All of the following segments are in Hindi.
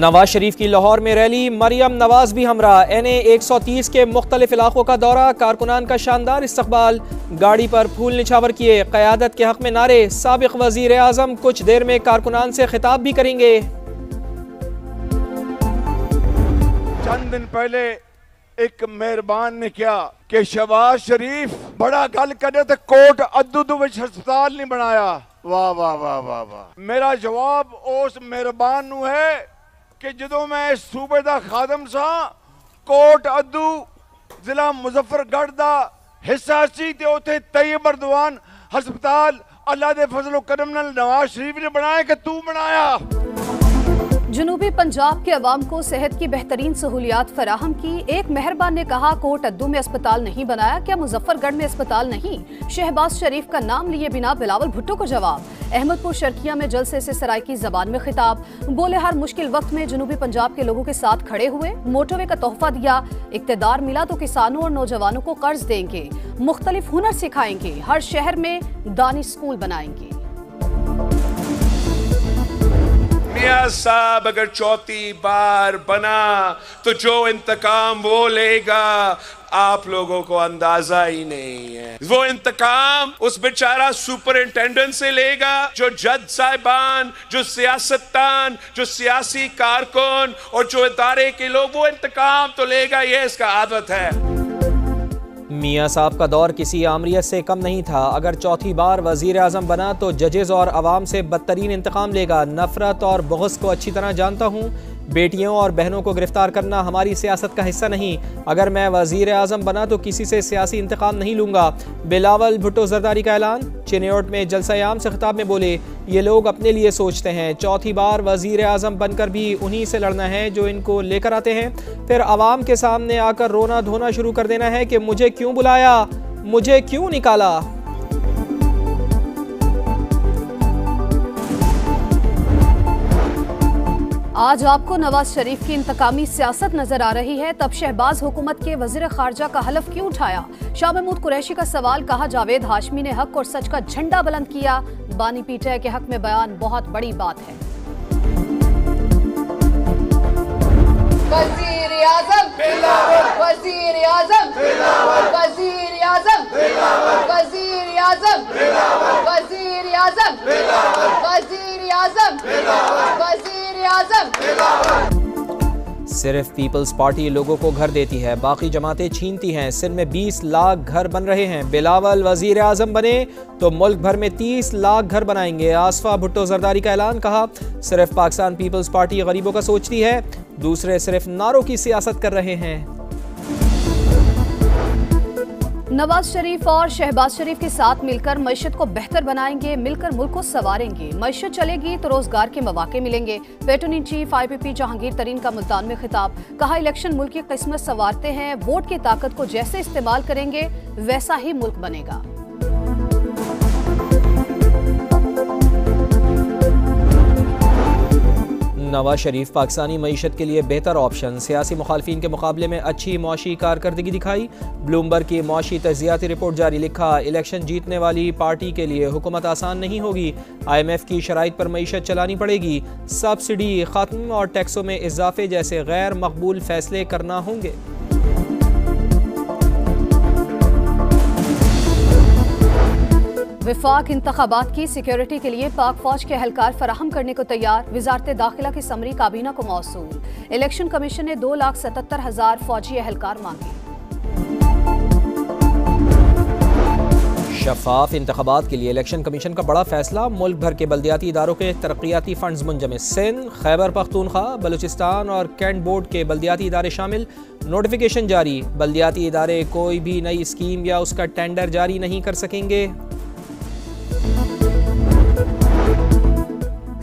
नवाज शरीफ की लाहौर में रैली, मरियम नवाज भी हमरा। NA 130 के मुख्तलिफ इलाकों का दौरा, कारकुनान का शानदार इस्तकबाल, गाड़ी पर फूल निछावर किए, क़यादत के हक में नारे। साबिक वज़ीर आज़म कुछ देर में कारकुनान से खिताब भी करेंगे। चंद दिन पहले एक मेहरबान ने क्या कि शहबाज शरीफ बड़ा गल करे तो कोट अद्दू विच हस्पताल नहीं बनाया। वाह वाह वाह वाह वाह। मेरा जवाब उस मेहरबान नू है कि जदों मैं इस सूबे दा खादम सा, कोट अद्दू जिला मुजफ्फरगढ़ दा हिस्सा सी ते उत्थे तैयब अर्दवान हस्पताल अल्लाह दे फजलो करम नाल नवाज शरीफ ने बनाया कि तू बनाया। जनूबी पंजाब के अवाम को सेहत की बेहतरीन सहूलियात फराहम की। एक मेहरबान ने कहा कोट अद्दू में अस्पताल नहीं बनाया, क्या मुजफ्फरगढ़ में अस्पताल नहीं? शहबाज शरीफ का नाम लिए बिना बिलावल भुट्टो को जवाब। अहमदपुर शर्किया में जलसे से सराइकी जबान में खिताब, बोले हर मुश्किल वक्त में जनूबी पंजाब के लोगों के साथ खड़े हुए, मोटरवे का तोहफा दिया, इक्तदार मिला तो किसानों और नौजवानों को कर्ज देंगे, मुख्तलिफ हुनर सिखाएंगे, हर शहर में दानी स्कूल बनाएंगे। मियां साहब अगर चौथी बार बना तो जो इंतकाम वो लेगा आप लोगों को अंदाजा ही नहीं है। वो इंतकाम उस बेचारा सुपरिंटेंडेंट से लेगा जो जज साहिबान, जो सियासतदान, जो सियासी कारकुन और जो इदारे के लोग, वो इंतकाम तो लेगा, ये इसका आदत है। मियां साहब का दौर किसी आमरियत से कम नहीं था। अगर चौथी बार वजीर आज़म बना तो जजेस और अवाम से बदतरीन इंतकाम लेगा। नफरत और बुग़्ज़ को अच्छी तरह जानता हूँ। बेटियों और बहनों को गिरफ्तार करना हमारी सियासत का हिस्सा नहीं। अगर मैं वज़ीर आज़म बना तो किसी से सियासी इंतकाम नहीं लूँगा। बिलावल भुट्टो जरदारी का ऐलान। चिन्योट में जलसा-ए-आम से खिताब में बोले, ये लोग अपने लिए सोचते हैं, चौथी बार वज़ीर आज़म बनकर भी उन्हीं से लड़ना है जो इनको लेकर आते हैं, फिर आवाम के सामने आकर रोना धोना शुरू कर देना है कि मुझे क्यों बुलाया, मुझे क्यों निकाला। आज आपको नवाज शरीफ की इंतकामी सियासत नजर आ रही है, तब शहबाज हुकूमत के वजीर खारजा का हलफ क्यों उठाया? शाह महमूद कुरैशी का सवाल, कहा जावेद हाशमी ने हक और सच का झंडा बुलंद किया। बानी पीटे के हक में बयान बहुत बड़ी बात है। वज़ीर आज़म, वज़ीर आज़म, वज़ीर आज़म, वज़ीर आज़म, वज़ीर आज़म, वज़ीर आज़म, वज़ीर आज़म। सिर्फ पीपल्स पार्टी लोगों को घर देती है, बाकी जमातें छीनती हैं। सिंध में 20 लाख घर बन रहे हैं। बिलावल वजीर आज़म बने तो मुल्क भर में 30 लाख घर बनाएंगे। आसफा भुट्टो जरदारी का ऐलान। कहा सिर्फ पाकिस्तान पीपल्स पार्टी गरीबों का सोचती है, दूसरे सिर्फ नारों की सियासत कर रहे हैं। नवाज शरीफ और शहबाज शरीफ के साथ मिलकर मईशत को बेहतर बनाएंगे, मिलकर मुल्क को संवारेंगे। मईशत चलेगी तो रोजगार के मौके मिलेंगे। Patton in chief IPP Jahangir तरीन का मुल्तान में खिताब। कहा इलेक्शन मुल्क की किस्मत संवारते हैं, वोट की ताकत को जैसे इस्तेमाल करेंगे वैसा ही मुल्क बनेगा। नवाज शरीफ पाकिस्तानी मईशत के लिए बेहतर ऑप्शन, सियासी मुखालफिन के मुकाबले में अच्छी मुआशी कारकर्दगी दिखाई। ब्लूमबर्ग की मुआशी तज्जियाती रिपोर्ट जारी। लिखा इलेक्शन जीतने वाली पार्टी के लिए हुकूमत आसान नहीं होगी। IMF की शराइत पर मईशत चलानी पड़ेगी। सब्सिडी खत्म और टैक्सों में इजाफे जैसे गैर मकबूल फैसले करना होंगे। विफाक इंतखाबात की सिक्योरिटी के लिए पाक फौज के एहलकार फराहम करने को तैयार। वजारत दाखिला की समरी काबीना को मौसूल। इलेक्शन कमीशन ने 2,77,000 फौजी एहलकार मांगे। शफाफ इंतखाबात के लिए इलेक्शन कमीशन का बड़ा फैसला। मुल्क भर के बल्दियाती इदारों के तरक्याती फंड्स मुंजमद। सिंध, खैबर पख्तूनख्वा, बलूचिस्तान और कैंट बोर्ड के बल्दियाती इदारे शामिल। नोटिफिकेशन जारी। बल्दियाती इदारे कोई भी नई स्कीम या उसका टेंडर जारी नहीं कर सकेंगे।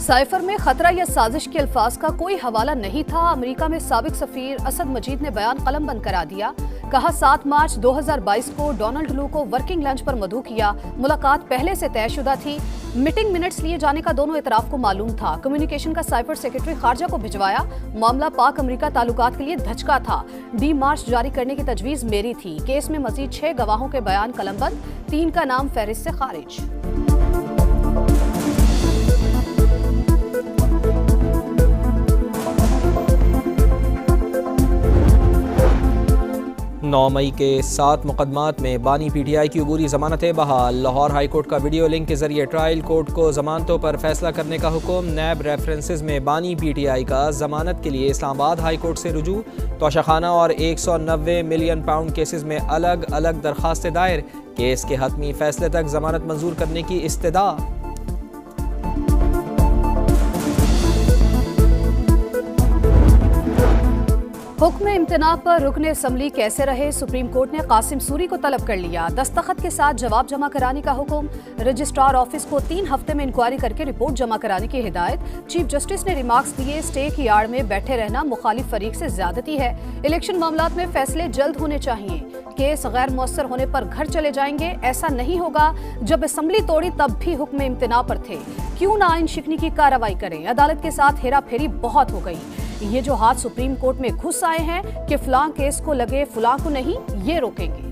साइफर में खतरा या साजिश के अल्फाज का कोई हवाला नहीं था। अमेरिका में साबिक सफीर असद मजीद ने बयान कलम बंद करा दिया। कहा 7 मार्च 2022 को डोनाल्ड लू को वर्किंग लंच पर मदऊ किया। मुलाकात पहले से तयशुदा थी। मीटिंग मिनट्स लिए जाने का दोनों इतराफ को मालूम था। कम्युनिकेशन का साइफर सेक्रेटरी खारजा को भिजवाया। मामला पाक अमेरिका ताल्लुकात के लिए धचका था। डी मार्च जारी करने की तजवीज मेरी थी। केस में मजीद 6 गवाहों के बयान कलमबंद, 3 का नाम फहरिस्त से खारिज। 9 मई के 7 मुकदमात में बानी PTI की अबूरी जमानतें बहाल। लाहौर हाई कोर्ट का वीडियो लिंक के जरिए ट्रायल कोर्ट को जमानतों पर फैसला करने का हुक्म। नैब रेफरेंसेस में बानी PTI का जमानत के लिए इस्लामाबाद हाई कोर्ट से रुजू। तोशाखाना और 190 मिलियन पाउंड केसेस में अलग अलग दरखास्तें दायर। केस के हतमी फैसले तक जमानत मंजूर करने की इस्तदा। हुक्म इम्तना पर रुकन असम्बली कैसे रहे, सुप्रीम कोर्ट ने कासिम सूरी को तलब कर लिया। दस्तखत के साथ जवाब जमा कराने का हुक्म। रजिस्ट्रार ऑफिस को 3 हफ्ते में इंक्वायरी करके रिपोर्ट जमा कराने की हिदायत। चीफ जस्टिस ने रिमार्क्स दिए, स्टे की आड़ में बैठे रहना मुखालिफ फरीक से ज्यादती है। इलेक्शन मामलात में फैसले जल्द होने चाहिए। केस गैर मुअस्सर होने पर घर चले जाएंगे, ऐसा नहीं होगा। जब असम्बली तोड़ी तब भी हुक्म इम्तना पर थे। क्यों ना आइन शिकनी की कार्रवाई करें। अदालत के साथ हेरा फेरी बहुत हो गई। ये जो हाथ सुप्रीम कोर्ट में घुस आए हैं कि फलां केस को लगे फलां को नहीं, ये रोकेंगे।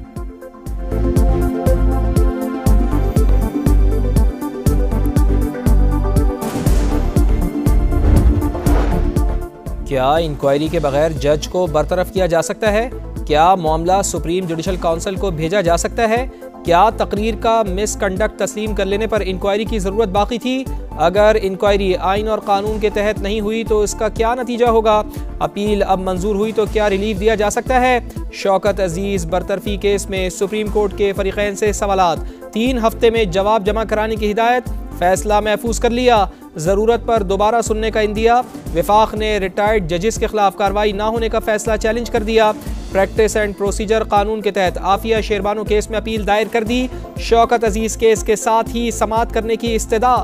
क्या इंक्वायरी के बगैर जज को बरतरफ किया जा सकता है? क्या मामला सुप्रीम जुडिशल काउंसिल को भेजा जा सकता है? क्या तकरीर का मिसकंडक्ट तस्लीम कर लेने पर इंक्वायरी की जरूरत बाकी थी? अगर इंक्वायरी आइन और कानून के तहत नहीं हुई तो इसका क्या नतीजा होगा? अपील अब मंजूर हुई तो क्या रिलीफ दिया जा सकता है? शौकत अजीज बरतरफी केस में सुप्रीम कोर्ट के फरीकैन से सवालात। 3 हफ्ते में जवाब जमा कराने की हिदायत। फैसला महफूज कर लिया। जरूरत पर दोबारा सुनने का इंदिया। विफाक ने रिटायर्ड जजेस के खिलाफ कार्रवाई न होने का फैसला चैलेंज कर दिया। प्रैक्टिस एंड प्रोसीजर कानून के तहत आफिया शेरबानो केस में अपील दायर कर दी। शौकत अजीज केस के साथ ही समाअत करने की इस्तदा।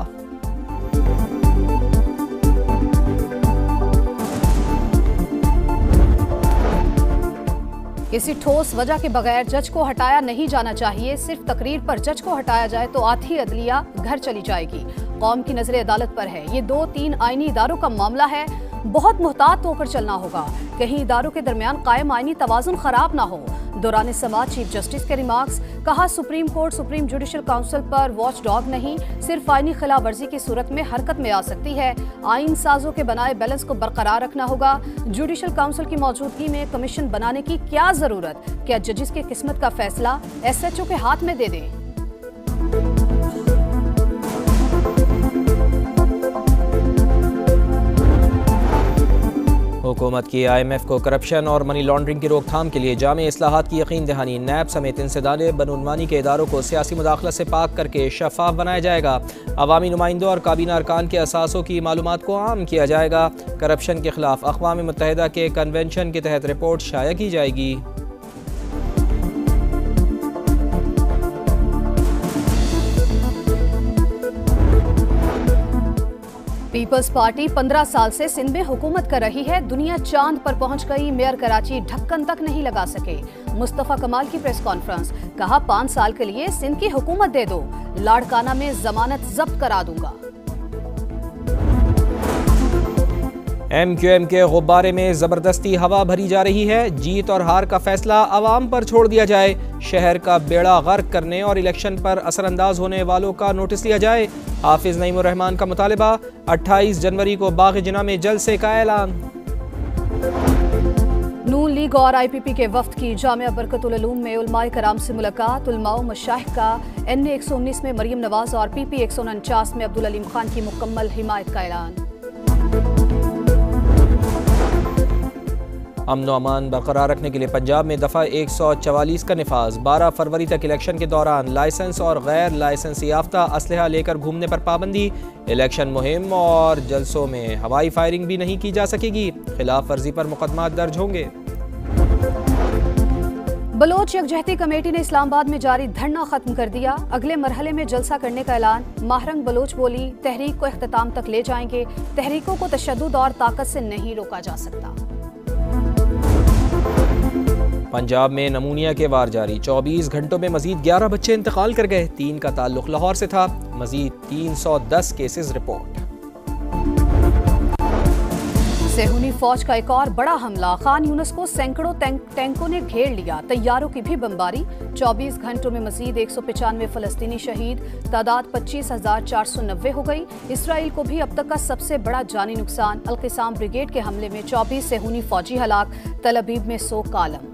किसी ठोस वजह के बगैर जज को हटाया नहीं जाना चाहिए। सिर्फ तकरीर पर जज को हटाया जाए तो आधी अदलिया घर चली जाएगी। कौम की नजरें अदालत पर है। ये 2-3 आईनी इदारों का मामला है। बहुत मुहतात होकर चलना होगा, कहीं इदारों के दरमियान कायम आईनी तवाजुन खराब ना हो। दौरान समाज चीफ जस्टिस के रिमार्क्स। कहा, supreme court supreme judicial council पर वॉच डॉग नहीं, सिर्फ आईनी खिलाफ वर्जी की सूरत में हरकत में आ सकती है। आइन साजों के बनाए बैलेंस को बरकरार रखना होगा। जुडिशल काउंसिल की मौजूदगी में कमीशन बनाने की क्या जरूरत? क्या जजेस की किस्मत का फैसला SHO के हाथ में दे दें? हुकूमत की IMF को करप्शन और मनी लॉन्ड्रिंग की रोकथाम के लिए जामे इस्लाहात की यकीन दहानी। नैब समेत इंसदादे बनुनवानी के इदारों को सियासी मुदाखलत से पाक करके शफाफ बनाया जाएगा। अवामी नुमाइंदों और काबीना अरकान के असासों की मालूमात को आम किया जाएगा। करप्शन के खिलाफ अक़वाम मुत्तहिदा के कन्वेंशन के तहत रिपोर्ट शाया की जाएगी। पीपल्स पार्टी 15 साल से सिंध में हुकूमत कर रही है। दुनिया चांद पर पहुंच गई, मेयर कराची ढक्कन तक नहीं लगा सके। मुस्तफा कमाल की प्रेस कॉन्फ्रेंस। कहा, 5 साल के लिए सिंध की हुकूमत दे दो, लाड़काना में जमानत जब्त करा दूंगा। MQM के गुब्बारे में जबरदस्ती हवा भरी जा रही है। जीत और हार का फैसला अवाम पर छोड़ दिया जाए। शहर का बेड़ा गर्क करने और इलेक्शन पर असरअंदाज होने वालों का नोटिस लिया जाए। हाफिज नईमुर रहमान का मुतालिबा। 28 जनवरी को बाग़ जिना में जलसे का ऐलान। नून लीग और IPP के वफ्द की जामिया बरकतुल उलूम में उलमाए कराम से मुलाकात। उलमाओ मशाइख का NA 119 में मरियम नवाज और PP 149 में अब्दुल अलीम खान की मुकम्मल हिमायत का ऐलान। अमन व अमान बरकरार रखने के लिए पंजाब में दफ़ा 144 का निफाज। 12 फरवरी तक इलेक्शन के दौरान लाइसेंस और गैर लाइसेंस याफ्ता असलहा लेकर घूमने पर पाबंदी। इलेक्शन मुहिम और जलसों में हवाई फायरिंग भी नहीं की जा सकेगी। खिलाफ वर्जी पर मुकदमा दर्ज होंगे। बलोच यकजहती कमेटी ने इस्लामाबाद में जारी धरना खत्म कर दिया। अगले मरहले में जलसा करने का ऐलान। माहरंग बलोच बोली, तहरीक को इख्तिताम तक ले जाएंगे। तहरीकों को तशद्दुद और ताकत से नहीं रोका जा सकता। पंजाब में नमूनिया के वार जारी। 24 घंटों में मजीद 11 बच्चे इंतकाल कर गए। 3 का ताल्लुक लाहौर से था। मजीद 310 केसेस रिपोर्ट। सेहूनी फौज का एक और बड़ा हमला। खान यूनिस को सैकड़ों टैंकों ने घेर लिया। तैयारों की भी बमबारी। 24 घंटों में मजीद 195 फलस्तीनी शहीद। तादाद 25,490 हो गई। इसराइल को भी अब तक का सबसे बड़ा जानी नुकसान। अल-क़िसाम ब्रिगेड के हमले में 24 सेहूनी फौजी हलाक। तल अबीब में 100 का आलम।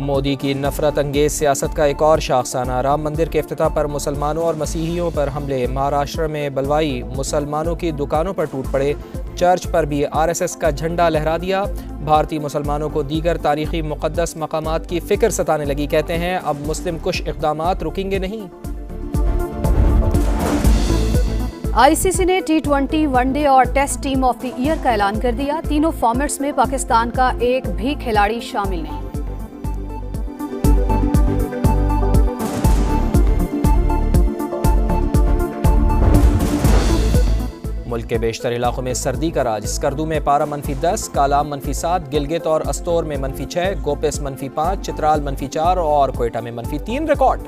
मोदी की नफरत अंगेज सियासत का एक और शाखसाना। राम मंदिर के इफ्तिताह पर मुसलमानों और मसीहियों पर हमले। महाराष्ट्र में बलवाई, मुसलमानों की दुकानों पर टूट पड़े। चर्च पर भी आरएसएस का झंडा लहरा दिया। भारतीय मुसलमानों को दीगर तारीखी मुक़द्दस मकामात की फिक्र सताने लगी। कहते हैं अब मुस्लिम कुश इक़दामात रुकेंगे नहीं। आईसीसी ने T20 वनडे और test team of the year का ऐलान कर दिया। तीनों फॉर्मेट्स में पाकिस्तान का एक भी खिलाड़ी शामिल नहीं। मुल्क के बेशतर इलाकों में सर्दी का राज। स्कर्दू में पारा -10, कालाम -7, गिलगित और अस्तोर में -6, गोपेस -5, चित्राल -4 और कोयटा में -3 रिकॉर्ड।